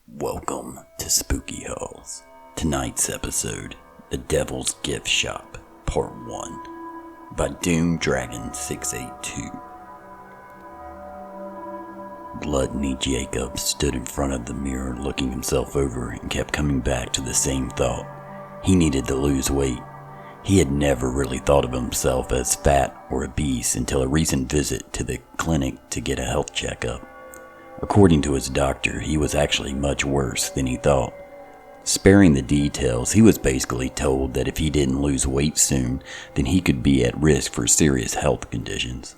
Welcome to Spooky Halls. Tonight's episode, The Devils Giftshop, Part 1, by Doom Dragon 682. Gluttony Jacob stood in front of the mirror looking himself over and kept coming back to the same thought. He needed to lose weight. He had never really thought of himself as fat or obese until a recent visit to the clinic to get a health checkup. According to his doctor, he was actually much worse than he thought. Sparing the details, he was basically told that if he didn't lose weight soon, then he could be at risk for serious health conditions.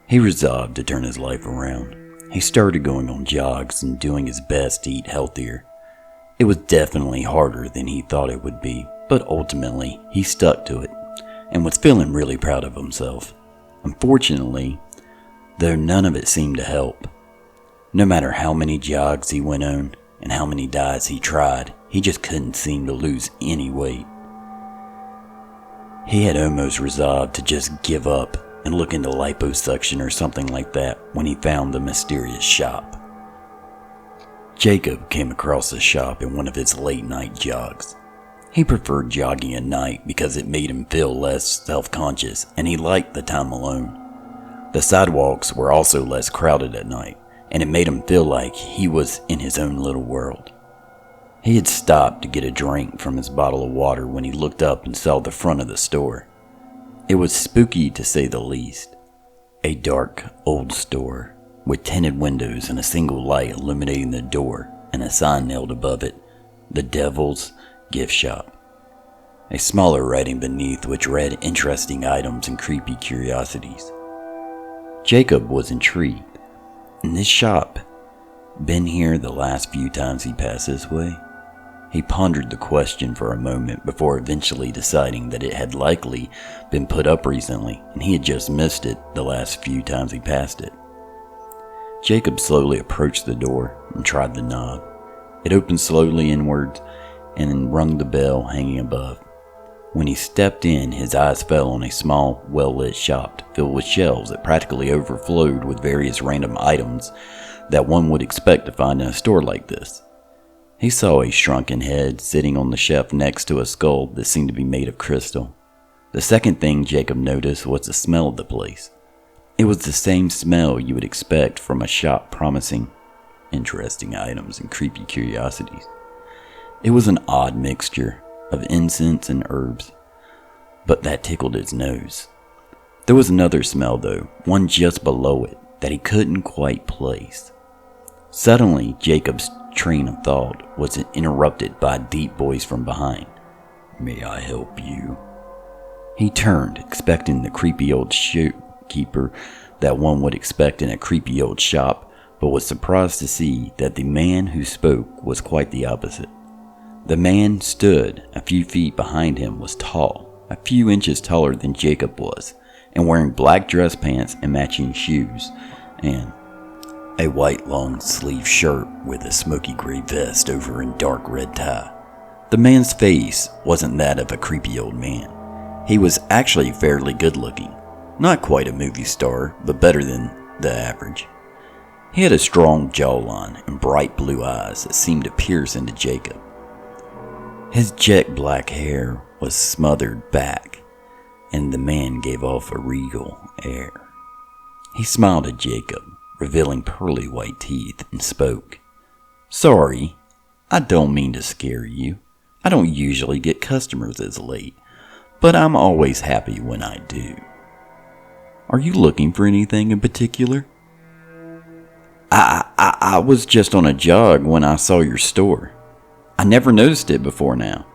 He resolved to turn his life around. He started going on jogs and doing his best to eat healthier. It was definitely harder than he thought it would be, but ultimately, he stuck to it and was feeling really proud of himself. Unfortunately, though, none of it seemed to help. No matter how many jogs he went on and how many diets he tried, he just couldn't seem to lose any weight. He had almost resolved to just give up and look into liposuction or something like that when he found the mysterious shop. Jacob came across the shop in one of his late night jogs. He preferred jogging at night because it made him feel less self-conscious and he liked the time alone. The sidewalks were also less crowded at night, and it made him feel like he was in his own little world. He had stopped to get a drink from his bottle of water when he looked up and saw the front of the store. It was spooky to say the least. A dark, old store with tinted windows and a single light illuminating the door and a sign nailed above it, The Devils Giftshop. A smaller writing beneath which read interesting items and creepy curiosities. Jacob was intrigued. In this shop, been here the last few times he passed this way? He pondered the question for a moment before eventually deciding that it had likely been put up recently and he had just missed it the last few times he passed it. Jacob slowly approached the door and tried the knob. It opened slowly inwards and rung the bell hanging above. When he stepped in, his eyes fell on a small, well-lit shop filled with shelves that practically overflowed with various random items that one would expect to find in a store like this. He saw a shrunken head sitting on the shelf next to a skull that seemed to be made of crystal. The second thing Jacob noticed was the smell of the place. It was the same smell you would expect from a shop promising interesting items and creepy curiosities. It was an odd mixture of incense and herbs, but that tickled his nose. There was another smell though, one just below it, that he couldn't quite place. Suddenly, Jacob's train of thought was interrupted by a deep voice from behind. "May I help you?" He turned, expecting the creepy old shopkeeper that one would expect in a creepy old shop, but was surprised to see that the man who spoke was quite the opposite. The man stood a few feet behind him was tall, a few inches taller than Jacob was, and wearing black dress pants and matching shoes, and a white long-sleeve shirt with a smoky gray vest over a dark red tie. The man's face wasn't that of a creepy old man. He was actually fairly good-looking. Not quite a movie star, but better than the average. He had a strong jawline and bright blue eyes that seemed to pierce into Jacob. His jet black hair was smothered back, and the man gave off a regal air. He smiled at Jacob, revealing pearly white teeth, and spoke. "Sorry, I don't mean to scare you. I don't usually get customers this late, but I'm always happy when I do. Are you looking for anything in particular?" I was just on a jog when I saw your store. I never noticed it before now.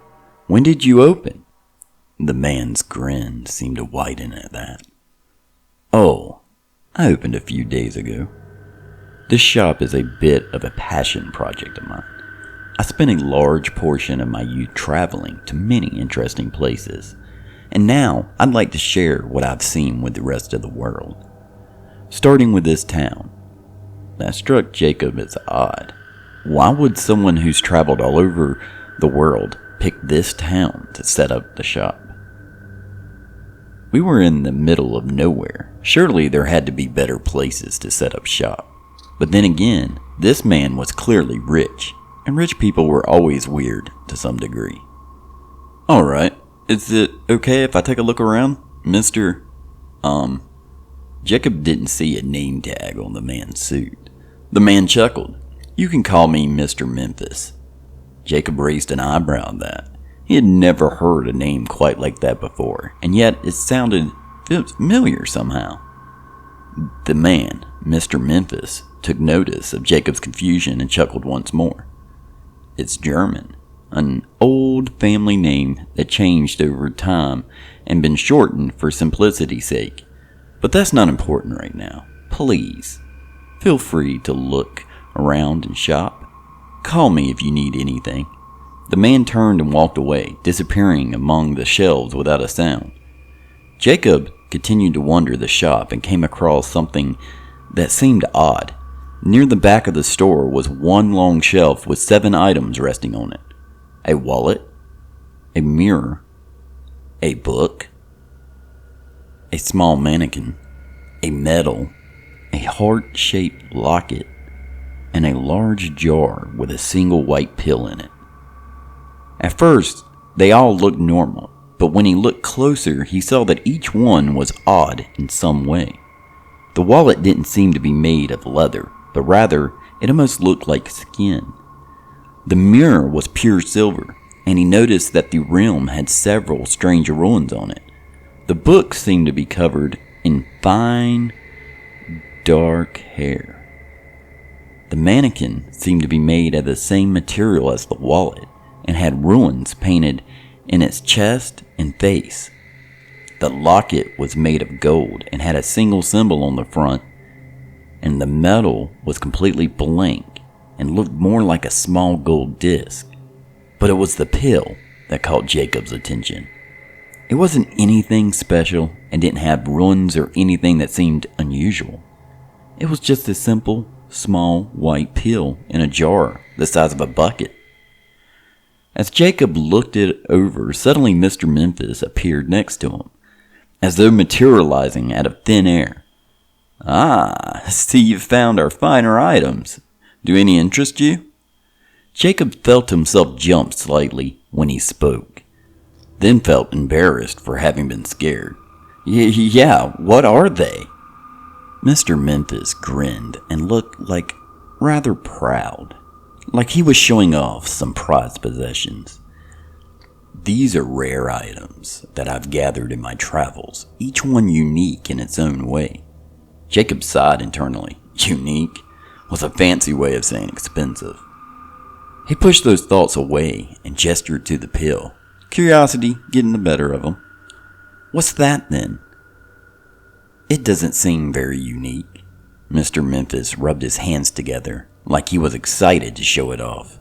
When did you open?" The man's grin seemed to widen at that. "Oh, I opened a few days ago. This shop is a bit of a passion project of mine. I spent a large portion of my youth traveling to many interesting places, and now I'd like to share what I've seen with the rest of the world. starting with this town. That struck Jacob as odd. Why would someone who's traveled all over the world pick this town to set up the shop? We were in the middle of nowhere. Surely there had to be better places to set up shop. But then again, this man was clearly rich, and rich people were always weird to some degree. Alright, is it okay if I take a look around, Mr. Jacob didn't see a name tag on the man's suit. The man chuckled. You can call me Mr. Memphis. Jacob raised an eyebrow at that. He had never heard a name quite like that before, and yet it sounded familiar somehow. The man, Mr. Memphis, took notice of Jacob's confusion and chuckled once more. It's German, an old family name that changed over time and been shortened for simplicity's sake. But that's not important right now. Please, feel free to look around and shop. Call me if you need anything. The man turned and walked away, disappearing among the shelves without a sound. Jacob continued to wander the shop and came across something that seemed odd. Near the back of the store was one long shelf with 7 items resting on it. A wallet, a mirror, a book, a small mannequin, a medal, a heart-shaped locket, and a large jar with a single white pill in it. At first, they all looked normal, but when he looked closer, he saw that each one was odd in some way. The wallet didn't seem to be made of leather, but rather, it almost looked like skin. The mirror was pure silver, and he noticed that the rim had several strange ruins on it. The book seemed to be covered in fine, dark hair. The mannequin seemed to be made of the same material as the wallet, and had ruins painted in its chest and face. The locket was made of gold and had a single symbol on the front, and the metal was completely blank and looked more like a small gold disc. But it was the pill that caught Jacob's attention. It wasn't anything special and didn't have runes or anything that seemed unusual. It was just a simple, small white pill in a jar the size of a bucket. As Jacob looked it over, suddenly Mr. Memphis appeared next to him, as though materializing out of thin air. Ah, see you've found our finer items. Do any interest you? Jacob felt himself jump slightly when he spoke, then felt embarrassed for having been scared. Yeah, what are they? Mr. Memphis grinned and looked like rather proud, like he was showing off some prized possessions. These are rare items that I've gathered in my travels, each one unique in its own way. Jacob sighed internally. Unique was a fancy way of saying expensive. He pushed those thoughts away and gestured to the pill, curiosity getting the better of him. What's that then? It doesn't seem very unique. Mr. Memphis rubbed his hands together like he was excited to show it off.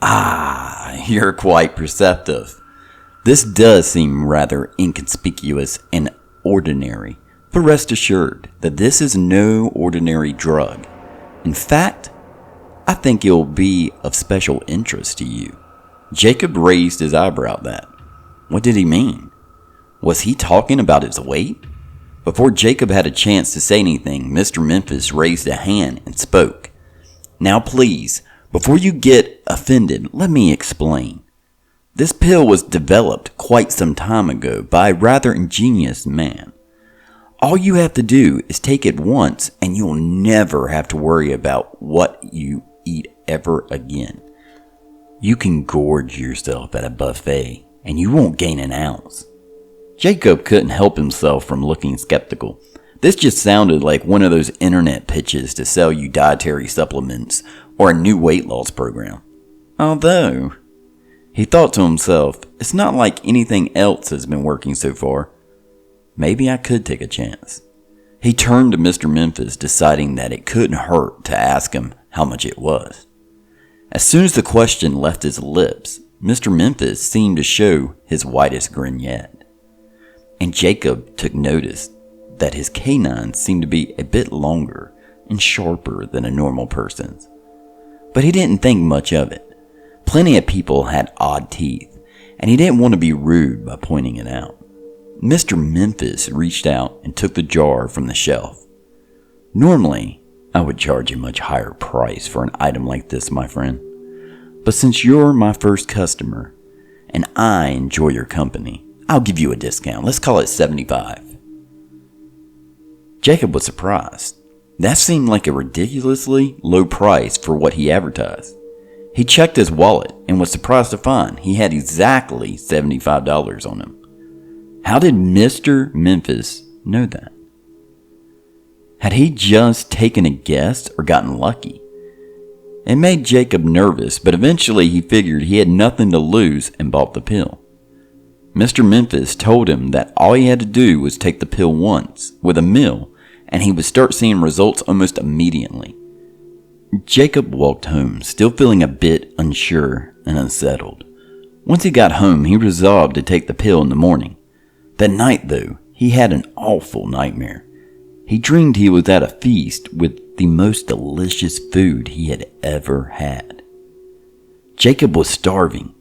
Ah, you're quite perceptive. This does seem rather inconspicuous and ordinary, but rest assured that this is no ordinary drug. In fact, I think it will be of special interest to you. Jacob raised his eyebrow at that. What did he mean? Was he talking about his weight? Before Jacob had a chance to say anything, Mr. Memphis raised a hand and spoke. Now please, before you get offended, let me explain. This pill was developed quite some time ago by a rather ingenious man. All you have to do is take it once and you'll never have to worry about what you eat ever again. You can gorge yourself at a buffet and you won't gain an ounce. Jacob couldn't help himself from looking skeptical. This just sounded like one of those internet pitches to sell you dietary supplements or a new weight loss program. Although, he thought to himself, it's not like anything else has been working so far. Maybe I could take a chance. He turned to Mr. Memphis, deciding that it couldn't hurt to ask him how much it was. As soon as the question left his lips, Mr. Memphis seemed to show his widest grin yet. And Jacob took notice that his canines seemed to be a bit longer and sharper than a normal person's. But he didn't think much of it. Plenty of people had odd teeth, and he didn't want to be rude by pointing it out. Mr. Memphis reached out and took the jar from the shelf. Normally, I would charge a much higher price for an item like this, my friend. But since you're my first customer, and I enjoy your company, I'll give you a discount. Let's call it $75. Jacob was surprised. That seemed like a ridiculously low price for what he advertised. He checked his wallet and was surprised to find he had exactly $75 on him. How did Mr. Memphis know that? Had he just taken a guess or gotten lucky? It made Jacob nervous, but eventually he figured he had nothing to lose and bought the pill. Mr. Memphis told him that all he had to do was take the pill once with a meal, and he would start seeing results almost immediately. Jacob walked home, still feeling a bit unsure and unsettled. Once he got home, he resolved to take the pill in the morning. That night, though, he had an awful nightmare. He dreamed he was at a feast with the most delicious food he had ever had. Jacob was starving,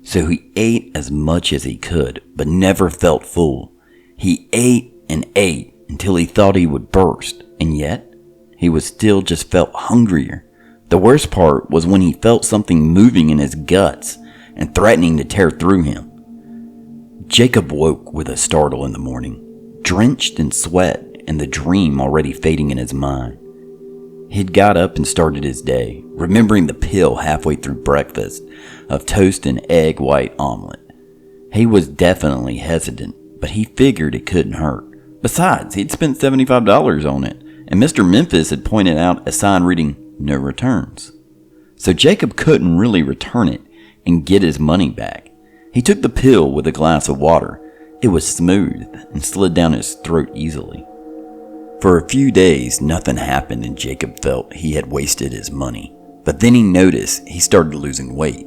so he ate as much as he could, but never felt full. He ate and ate until he thought he would burst, and yet he was still just felt hungrier. The worst part was when he felt something moving in his guts and threatening to tear through him. Jacob woke with a startle in the morning, drenched in sweat and the dream already fading in his mind. He'd got up and started his day, remembering the pill halfway through breakfast of toast and egg white omelet. He was definitely hesitant, but he figured it couldn't hurt. Besides, he'd spent $75 on it, and Mr. Memphis had pointed out a sign reading, "No returns." So Jacob couldn't really return it and get his money back. He took the pill with a glass of water. It was smooth and slid down his throat easily. For a few days, nothing happened and Jacob felt he had wasted his money. But then he noticed he started losing weight.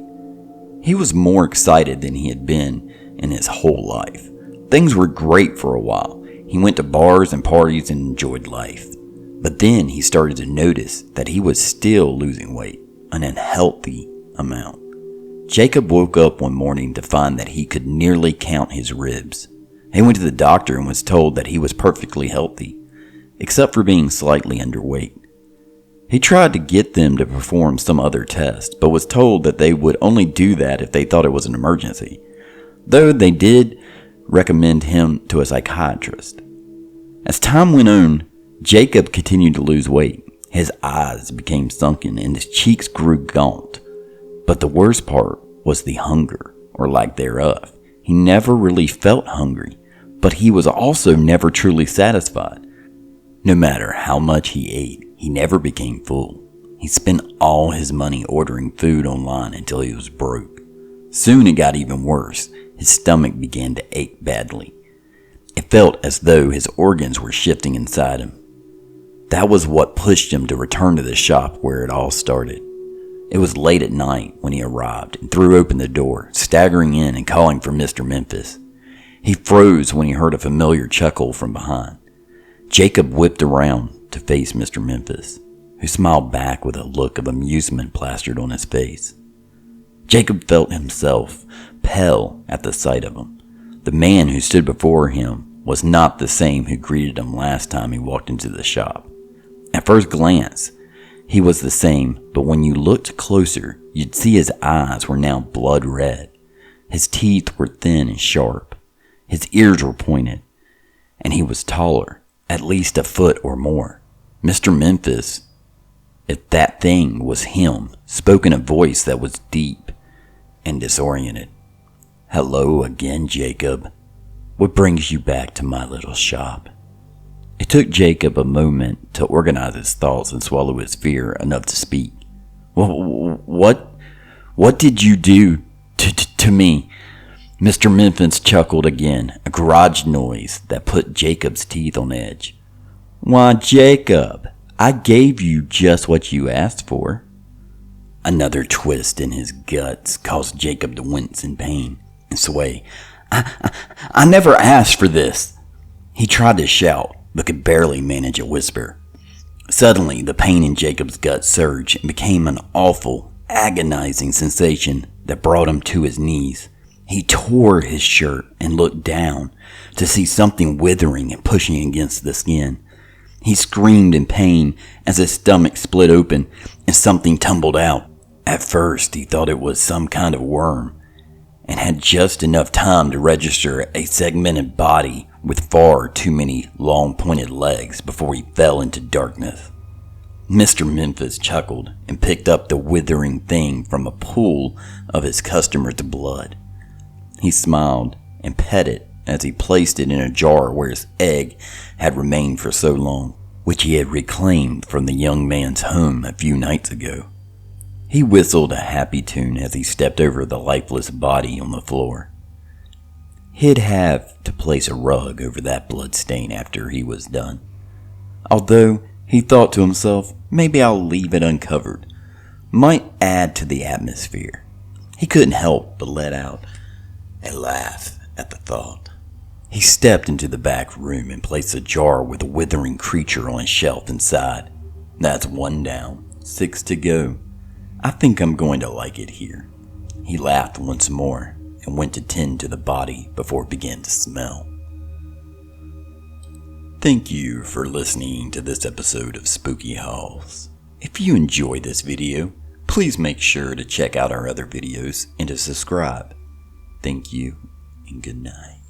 He was more excited than he had been in his whole life. Things were great for a while. He went to bars and parties and enjoyed life. But then he started to notice that he was still losing weight, an unhealthy amount. Jacob woke up one morning to find that he could nearly count his ribs. He went to the doctor and was told that he was perfectly healthy, except for being slightly underweight. He tried to get them to perform some other test, but was told that they would only do that if they thought it was an emergency, though they did recommend him to a psychiatrist. As time went on, Jacob continued to lose weight. His eyes became sunken and his cheeks grew gaunt. But the worst part was the hunger, or lack thereof. He never really felt hungry, but he was also never truly satisfied. No matter how much he ate, he never became full. He spent all his money ordering food online until he was broke. Soon it got even worse. His stomach began to ache badly. It felt as though his organs were shifting inside him. That was what pushed him to return to the shop where it all started. It was late at night when he arrived and threw open the door, staggering in and calling for Mr. Memphis. He froze when he heard a familiar chuckle from behind. Jacob whipped around to face Mr. Memphis, who smiled back with a look of amusement plastered on his face. Jacob felt himself pale at the sight of him. The man who stood before him was not the same who greeted him last time he walked into the shop. At first glance, he was the same, but when you looked closer, you'd see his eyes were now blood red. His teeth were thin and sharp. His ears were pointed, and he was taller, at least a foot or more. Mr. Memphis, if that thing was him, spoke in a voice that was deep and disoriented. "Hello again, Jacob. What brings you back to my little shop?" It took Jacob a moment to organize his thoughts and swallow his fear enough to speak. What did you do to me?" Mr. Memphis chuckled again, a garage noise that put Jacob's teeth on edge. "Why, Jacob, I gave you just what you asked for." Another twist in his guts caused Jacob to wince in pain and sway. I never asked for this." He tried to shout, but could barely manage a whisper. Suddenly, the pain in Jacob's gut surged and became an awful, agonizing sensation that brought him to his knees. He tore his shirt and looked down to see something withering and pushing against the skin. He screamed in pain as his stomach split open and something tumbled out. At first, he thought it was some kind of worm and had just enough time to register a segmented body with far too many long pointed legs before he fell into darkness. Mr. Memphis chuckled and picked up the withering thing from a pool of his customer's blood. He smiled and pet it as he placed it in a jar where his egg had remained for so long, which he had reclaimed from the young man's home a few nights ago. He whistled a happy tune as he stepped over the lifeless body on the floor. He'd have to place a rug over that blood stain after he was done. Although, he thought to himself, maybe I'll leave it uncovered. Might add to the atmosphere. He couldn't help but let out a laugh at the thought. He stepped into the back room and placed a jar with a withering creature on a shelf inside. That's 1 down, 6 to go. I think I'm going to like it here. He laughed once more and went to tend to the body before it began to smell. Thank you for listening to this episode of Spooky Halls. If you enjoyed this video, please make sure to check out our other videos and to subscribe. Thank you and good night.